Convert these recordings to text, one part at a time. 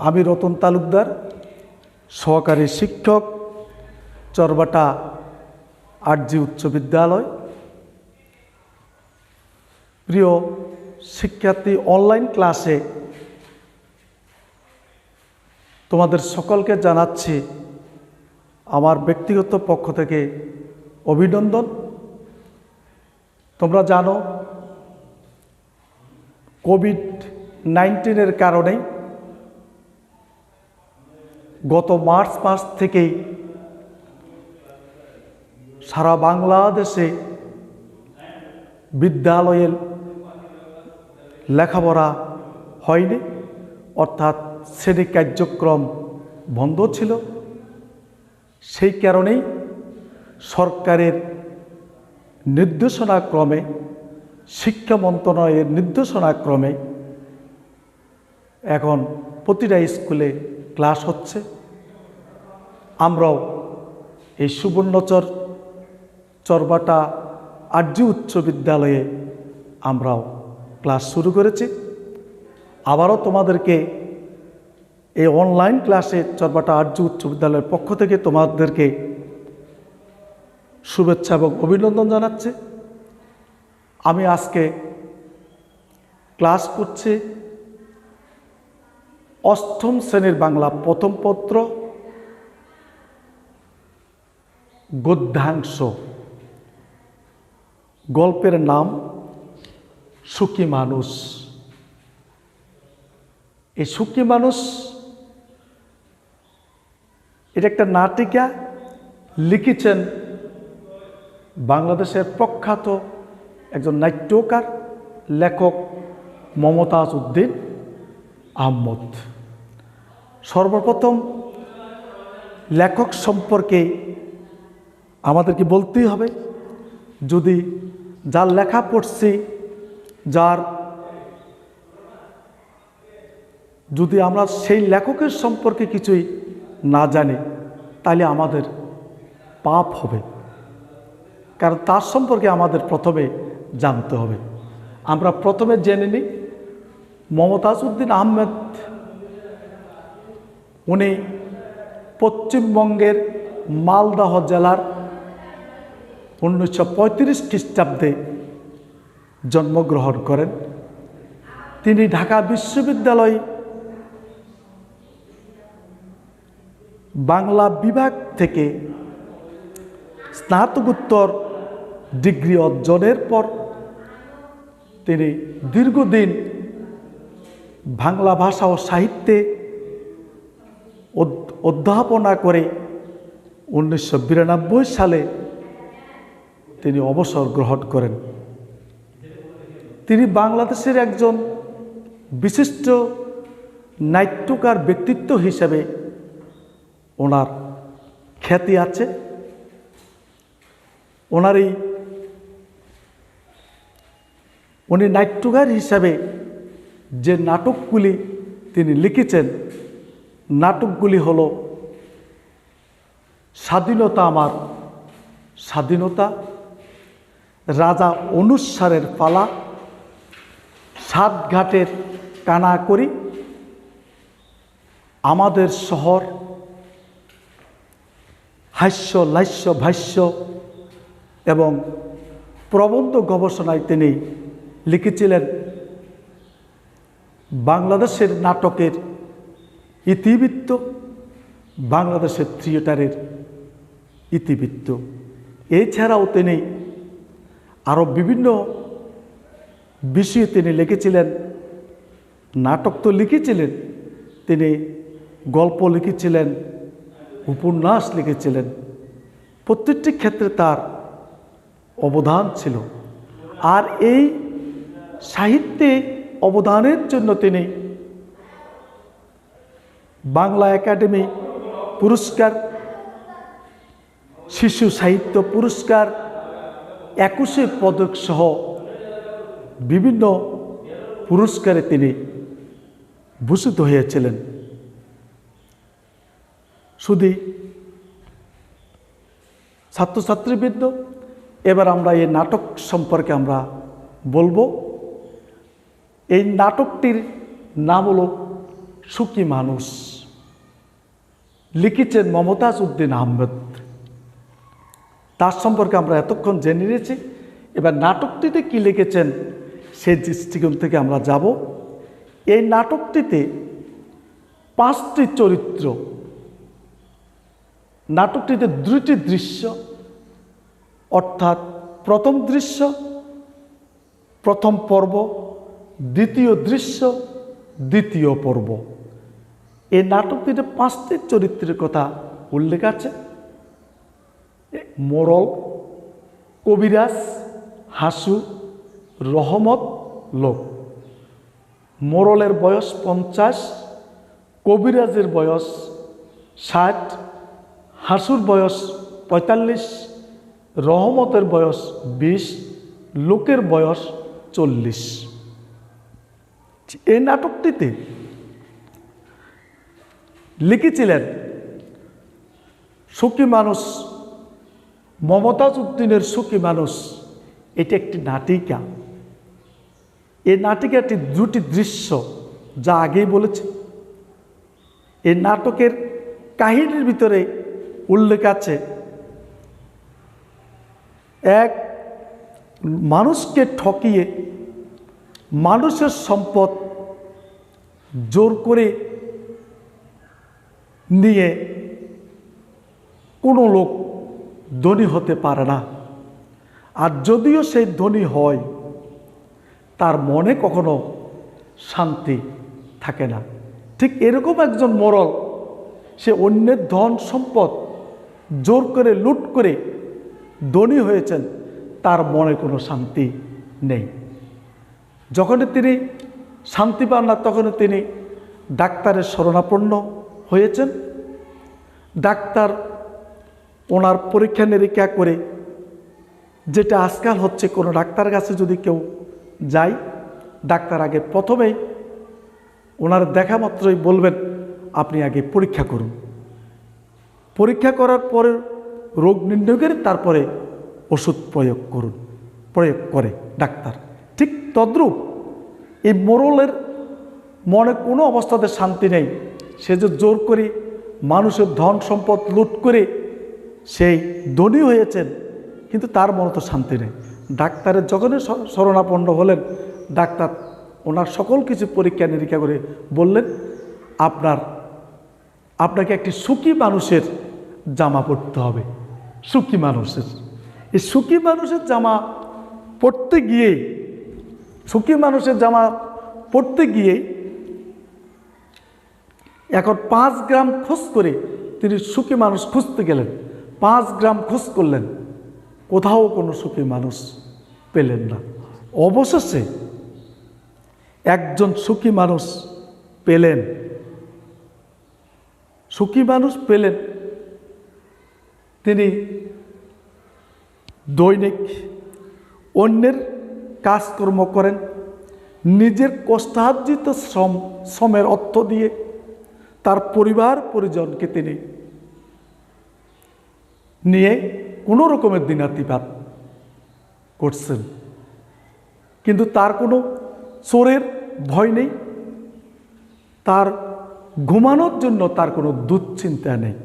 আমি রতন তালুকদার, সহকারী শিক্ষক, চরবাটা আরজি উচ্চ বিদ্যালয়। প্রিয় শিক্ষার্থী, অনলাইন ক্লাসে তোমাদের সকলকে জানাচ্ছি আমার ব্যক্তিগত পক্ষ থেকে অভিনন্দন। তোমরা জানো কোভিড-19 কারণে গত মার্চ মাস থেকেই সারা বাংলাদেশে বিদ্যালয়ের লেখাপড়া হয়নি, অর্থাৎ শ্রেণী কার্যক্রম বন্ধ ছিল। সেই কারণেই সরকারের নির্দেশনাক্রমে, শিক্ষা মন্ত্রণালয়ের নির্দেশনাক্রমে এখন প্রতিটা স্কুলে ক্লাস হচ্ছে। আমরাও এই সুবর্ণচর চরবাটা আরজি উচ্চ বিদ্যালয়ে আমরাও ক্লাস শুরু করেছি। আবারও তোমাদেরকে এই অনলাইন ক্লাসে চরবাটা আরজি উচ্চ বিদ্যালয়ের পক্ষ থেকে তোমাদেরকে শুভেচ্ছা এবং অভিনন্দন জানাচ্ছি। আমি আজকে ক্লাস করছি 8ম শ্রেণীর বাংলা প্রথম পত্র গদ্যাংশ। গল্পের নাম সুখী মানুষ। এই সুখী মানুষ এটা একটা নাটিকা, লিখেছেন বাংলাদেশের প্রখ্যাত একজন নাট্যকার, লেখক মমতাজ উদ্দিন আহমদ। সর্বপ্রথম লেখক সম্পর্কে আমাদেরকে বলতেই হবে, যদি যার লেখা পড়ছি, যদি আমরা সেই লেখকের সম্পর্কে কিছুই না জানি, তাহলে আমাদের পাপ হবে, কারণ তার সম্পর্কে আমাদের প্রথমে জানতে হবে। আমরা প্রথমে জেনে নিই মমতাজ উদ্দিন আহমেদ। উনি পশ্চিমবঙ্গের মালদহ জেলার 1935 খ্রিস্টাব্দে জন্মগ্রহণ করেন। তিনি ঢাকা বিশ্ববিদ্যালয় বাংলা বিভাগ থেকে স্নাতকোত্তর ডিগ্রি অর্জনের পর তিনি দীর্ঘদিন বাংলা ভাষা ও সাহিত্যে অধ্যাপনা করে 1992 সালে তিনি অবসর গ্রহণ করেন। তিনি বাংলাদেশের একজন বিশিষ্ট নাট্যকার ব্যক্তিত্ব হিসেবে ওনার খ্যাতি আছে। উনি নাট্যকার হিসাবে যে নাটকগুলি তিনি লিখেছেন, নাটকগুলি হলো স্বাধীনতা আমার স্বাধীনতা, রাজা অনুসারের পালা, সাত ঘাটের কানাকড়ি, আমাদের শহর, হাস্য লাস্য ভাষ্য এবং প্রবন্ধ গবেষণায় তিনি লিখেছিলেন বাংলাদেশের নাটকের ইতিবৃত্ত, বাংলাদেশের থিয়েটারের ইতিবৃত্ত। এছাড়াও তিনি আরও বিভিন্ন বিষয়ে তিনি লিখেছিলেন। নাটক তো লিখেছিলেন, তিনি গল্প লিখেছিলেন, উপন্যাস লিখেছিলেন। প্রত্যেকটি ক্ষেত্রে তার অবদান ছিল। আর এই সাহিত্যে অবদানের জন্য তিনি বাংলা একাডেমি পুরস্কার, শিশু সাহিত্য পুরস্কার, 21 পদক সহ বিভিন্ন পুরস্কারে তিনি ভূষিত হয়েছিলেন। শুধু ছাত্রছাত্রীবৃন্দ, এবার আমরা এই নাটক সম্পর্কে আমরা বলবো। এই নাটকটির নাম হলো সুখী মানুষ, লিখেছেন মমতাজ উদ্দিন আহমেদ। তার সম্পর্কে আমরা এতক্ষণ জেনে নিয়েছি। এবার নাটকটিতে কি লিখেছেন সেই দৃষ্টিকোণ থেকে আমরা যাব। এই নাটকটিতে 5টি চরিত্র, নাটকটিতে 2টি দৃশ্য, অর্থাৎ প্রথম দৃশ্য, প্রথম পর্ব, দ্বিতীয় দৃশ্য, দ্বিতীয় পর্ব। এই নাটকটিতে 5টি চরিত্রের কথা উল্লেখ আছে। মোড়ল, কবিরাজ, হাসু, রহমত, লোক। মোড়লের বয়স 50, কবিরাজের বয়স 60, হাসুর বয়স 45, রহমতের বয়স 20, লোকের বয়স 40। এই নাটকটিতে লিখেছিলেন সুখী মানুষ, মমতাজ উদ্দিনের সুখী মানুষ। এটি একটি নাটিকা। এই নাটিকাটি 2টি দৃশ্য, যা আগেই বলেছি। এই নাটকের কাহিনীর ভিতরে উল্লেখ আছে, এক মানুষকে ঠকিয়ে মানুষের সম্পদ জোর করে নিয়ে কোনো লোক ধনী হতে পারে না। আর যদিও সেই ধনী হয়, তার মনে কখনো শান্তি থাকে না। ঠিক এরকম একজন মোড়ল, সে অন্যের ধন সম্পদ জোর করে লুট করে ধনী হয়েছেন, তার মনে কোনো শান্তি নেই। যখনই তিনি শান্তি পান না, তখনই তিনি ডাক্তারের শরণাপন্ন হয়েছেন। ডাক্তার ওনার পরীক্ষা নিরীক্ষা করে, যেটা আজকাল হচ্ছে, কোনো ডাক্তারের কাছে যদি কেউ যায়, ডাক্তার আগে প্রথমেই ওনার দেখা মাত্রই বলবেন, আপনি আগে পরীক্ষা করুন। পরীক্ষা করার পরে রোগ নির্ণয় করে তারপরে ওষুধ প্রয়োগ করে ডাক্তার। ঠিক তদ্রূপ এই মোড়লের মনে কোনো অবস্থাতে শান্তি নেই। সে যে জোর করে মানুষের ধন সম্পদ লুট করে সেই ধনী হয়েছেন, কিন্তু তার মনে তো শান্তি নেই। ডাক্তারের যখনই শরণাপন্ন হলেন, ডাক্তার ওনার সকল কিছু পরীক্ষা নিরীক্ষা করে বললেন, আপনাকে একটি সুখী মানুষের জামা পরতে হবে। সুখী মানুষের, এই সুখী মানুষের জামা পরতে গিয়েই, সুখী মানুষের জামা পরতে গিয়েই এখন 5 গ্রাম খোঁজ করে তিনি সুখী মানুষ খুঁজতে গেলেন। 5 গ্রাম খোঁজ করলেন, কোথাও কোনো সুখী মানুষ পেলেন না। অবশেষে একজন সুখী মানুষ পেলেন। সুখী মানুষ পেলেন, তিনি দৈনিক অন্যের কাজকর্ম করেন, নিজের কষ্টার্জিত শ্রমের অর্থ দিয়ে তার পরিবার পরিজনকে তিনি নিয়ে কোনো রকমের দিনাতিপাত করছেন। কিন্তু তার কোনো চোরের ভয় নেই, তার ঘুমানোর জন্য তার কোনো দুশ্চিন্তা নেই,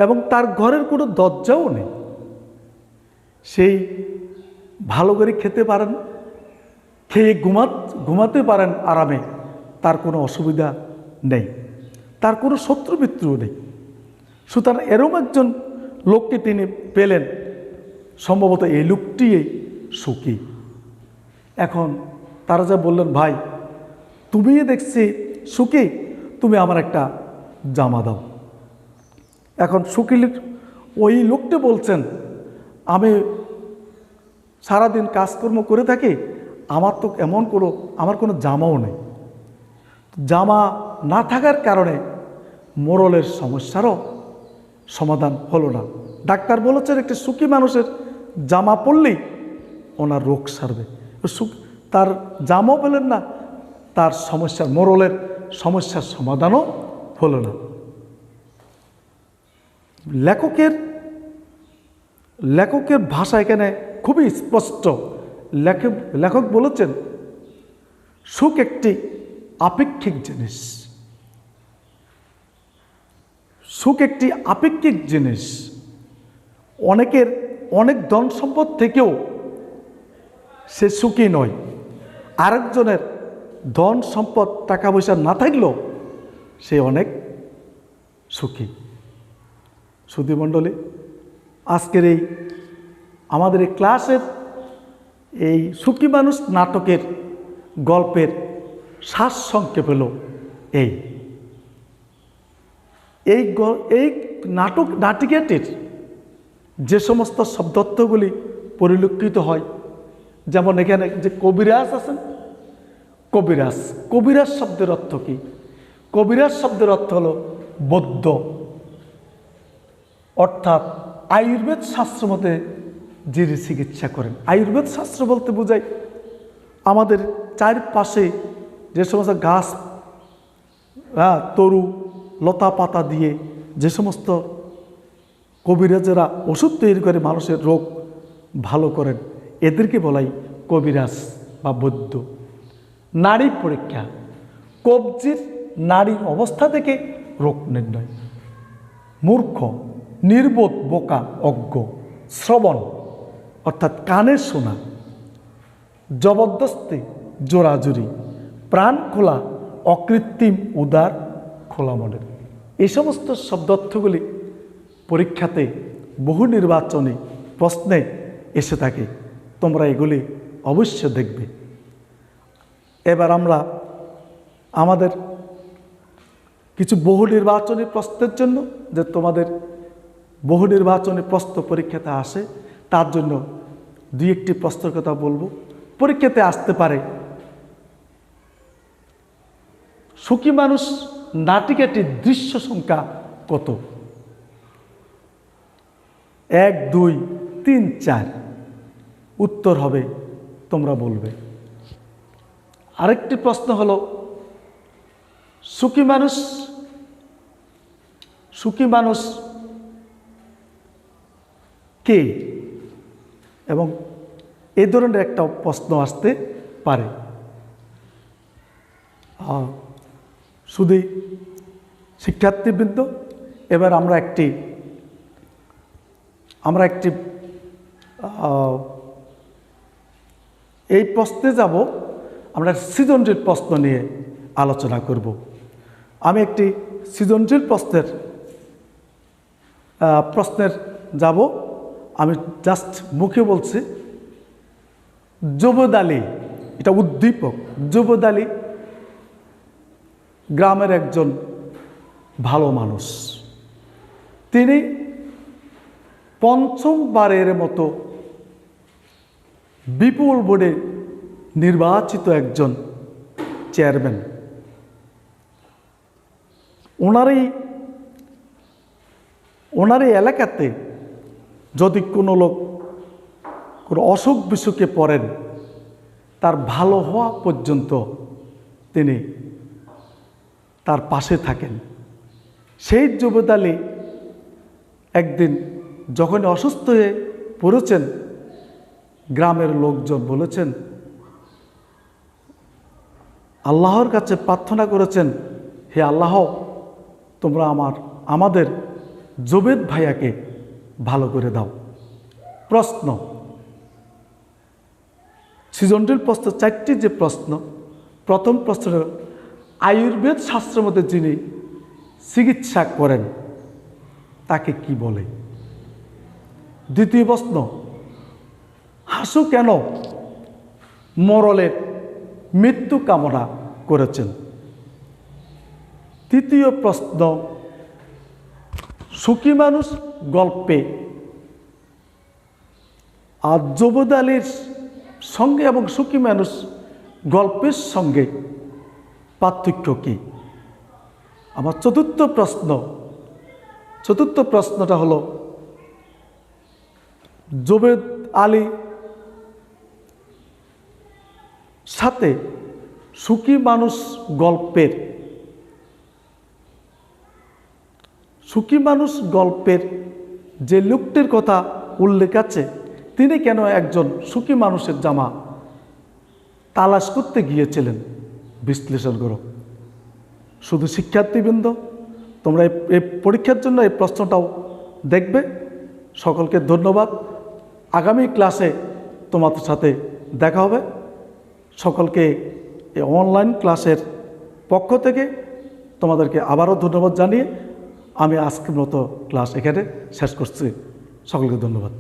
এবং তার ঘরের কোনো দরজাও নেই। সেই ভালো করে খেতে পারেন, খেয়ে ঘুমাতে পারেন আরামে, তার কোনো অসুবিধা নেই, তার কোনো শত্রুমিত্রও নেই। সুতরাং এরকম একজন লোককে তিনি পেলেন। সম্ভবত এই লোকটিই সুখী। এখন তারা যা বললেন, ভাই তুমি দেখছি সুখী, তুমি আমার একটা জামা দাও। এখন সুখী ওই লোকটি বলছেন, আমি সারাদিন কাজকর্ম করে থাকি, আমার তো আমার কোনো জামাও নেই। জামা না থাকার কারণে মোড়লের সমস্যারও সমাধান হলো না। ডাক্তার বলেছেন একটি সুখী মানুষের জামা পরলেই ওনার রোগ সারবে। তার জামাও পেলেন না, তার মোড়লের সমস্যার সমাধানও হলো না। লেখকের ভাষা এখানে খুবই স্পষ্ট। লেখক বলেছেন, সুখ একটি আপেক্ষিক জিনিস। সুখ একটি আপেক্ষিক জিনিস। অনেকের অনেক ধন সম্পদ থেকেও সে সুখী নয়, আরেকজনের ধন সম্পদ টাকা পয়সা না থাকলেও সে অনেক সুখী। সুধীমণ্ডলী, আজকের এই আমাদের এই ক্লাসের এই সুখী মানুষ নাটকের গল্পের সারসংক্ষেপ হলো এই নাটিকাটির যে সমস্ত শব্দার্থগুলি পরিলক্ষিত হয়, যেমন এখানে যে কবিরাজ আছেন, কবিরাজ শব্দের অর্থ কি? কবিরাজ শব্দের অর্থ হলো বৈদ্য, অর্থাৎ আয়ুর্বেদ শাস্ত্র মতে যিনি চিকিৎসা করেন। আয়ুর্বেদ শাস্ত্র বলতে বোঝায় আমাদের চারপাশে যে সমস্ত গাছ, তরু লতা পাতা দিয়ে যে সমস্ত কবিরাজেরা ওষুধ তৈরি করে মানুষের রোগ ভালো করেন, এদেরকে বলাই কবিরাজ বা বৈদ্য। নারী পরীক্ষা, কবজির নারীর অবস্থা থেকে রোগ নির্ণয়। মূর্খ, নির্বোধ, বোকা, অজ্ঞ। শ্রবণ অর্থাৎ কানের শোনা। জবরদস্তি, জোরাজুরি। প্রাণ খোলা, অকৃত্রিম, উদার, খোলা মনের। এই সমস্ত শব্দার্থগুলি পরীক্ষাতে বহু নির্বাচনী প্রশ্নে এসে থাকে, তোমরা এগুলি অবশ্য দেখবে। এবার আমরা আমাদের কিছু বহু নির্বাচনী প্রশ্নের জন্য, যে তোমাদের বহু নির্বাচনী প্রশ্ন পরীক্ষাতে আসে, তার জন্য দুই একটি প্রশ্নের কথা বলবো। পরীক্ষাতে আসতে পারে সুখী মানুষ নাটিকাটির দৃশ্য সংখ্যা কত? 1, 2, 3, 4। উত্তর হবে তোমরা বলবে। আরেকটি প্রশ্ন হলো সুখী মানুষ কে? এবং এই ধরনের একটা প্রশ্ন আসতে পারে। শুধু শিক্ষার্থীবৃন্দ, এবার আমরা একটি এই প্রশ্নে যাব। আমরা সৃজনশীল প্রশ্ন নিয়ে আলোচনা করব। আমি একটি সৃজনশীল প্রশ্নের যাব। আমি জাস্ট মুখে বলছি। জুবেদ আলী, এটা উদ্দীপক। জুবেদ আলী গ্রামের একজন ভালো মানুষ। তিনি পঞ্চমবারের মতো বিপুল ভোটে নির্বাচিত একজন চেয়ারম্যান। ওনার এই এলাকাতে যদি কোনো লোক কোনো অসুখ বিসুখে পড়েন, তার ভালো হওয়া পর্যন্ত তিনি তার পাশে থাকেন। সেই জুবেদ আলী একদিন যখন অসুস্থ হয়ে পড়েছেন, গ্রামের লোকজন বলেছেন, আল্লাহর কাছে প্রার্থনা করেছেন, হে আল্লাহ, তোমরা আমাদের জুবেদ ভাইয়াকে ভালো করে দাও। প্রশ্ন, সৃজনশীল প্রশ্ন 4টি যে প্রশ্ন। প্রথম প্রশ্ন, আয়ুর্বেদ শাস্ত্রের মধ্যে যিনি চিকিৎসা করেন তাকে কি বলে? দ্বিতীয় প্রশ্ন, হাসু কেন মরলের মৃত্যু কামনা করেছেন? তৃতীয় প্রশ্ন, সুখী মানুষ গল্পে আর জুবেদ আলীর সঙ্গে এবং সুখী মানুষ গল্পের সঙ্গে পার্থক্য কি? আমার চতুর্থ প্রশ্নটা হলো, জুবেদ আলী সাথে সুখী মানুষ গল্পের যে লোকটির কথা উল্লেখ আছে, তিনি কেন একজন সুখী মানুষের জামা তালাশ করতে গিয়েছিলেন? বিশ্লেষণ করো। শুধু শিক্ষার্থীবৃন্দ, তোমরা এই পরীক্ষার জন্য এই প্রশ্নটাও দেখবে। সকলকে ধন্যবাদ। আগামী ক্লাসে তোমাদের সাথে দেখা হবে। সকলকে এই অনলাইন ক্লাসের পক্ষ থেকে তোমাদেরকে আবারও ধন্যবাদ জানিয়ে আমি আজকের মতো ক্লাস এখানে শেষ করছি। সকলকে ধন্যবাদ।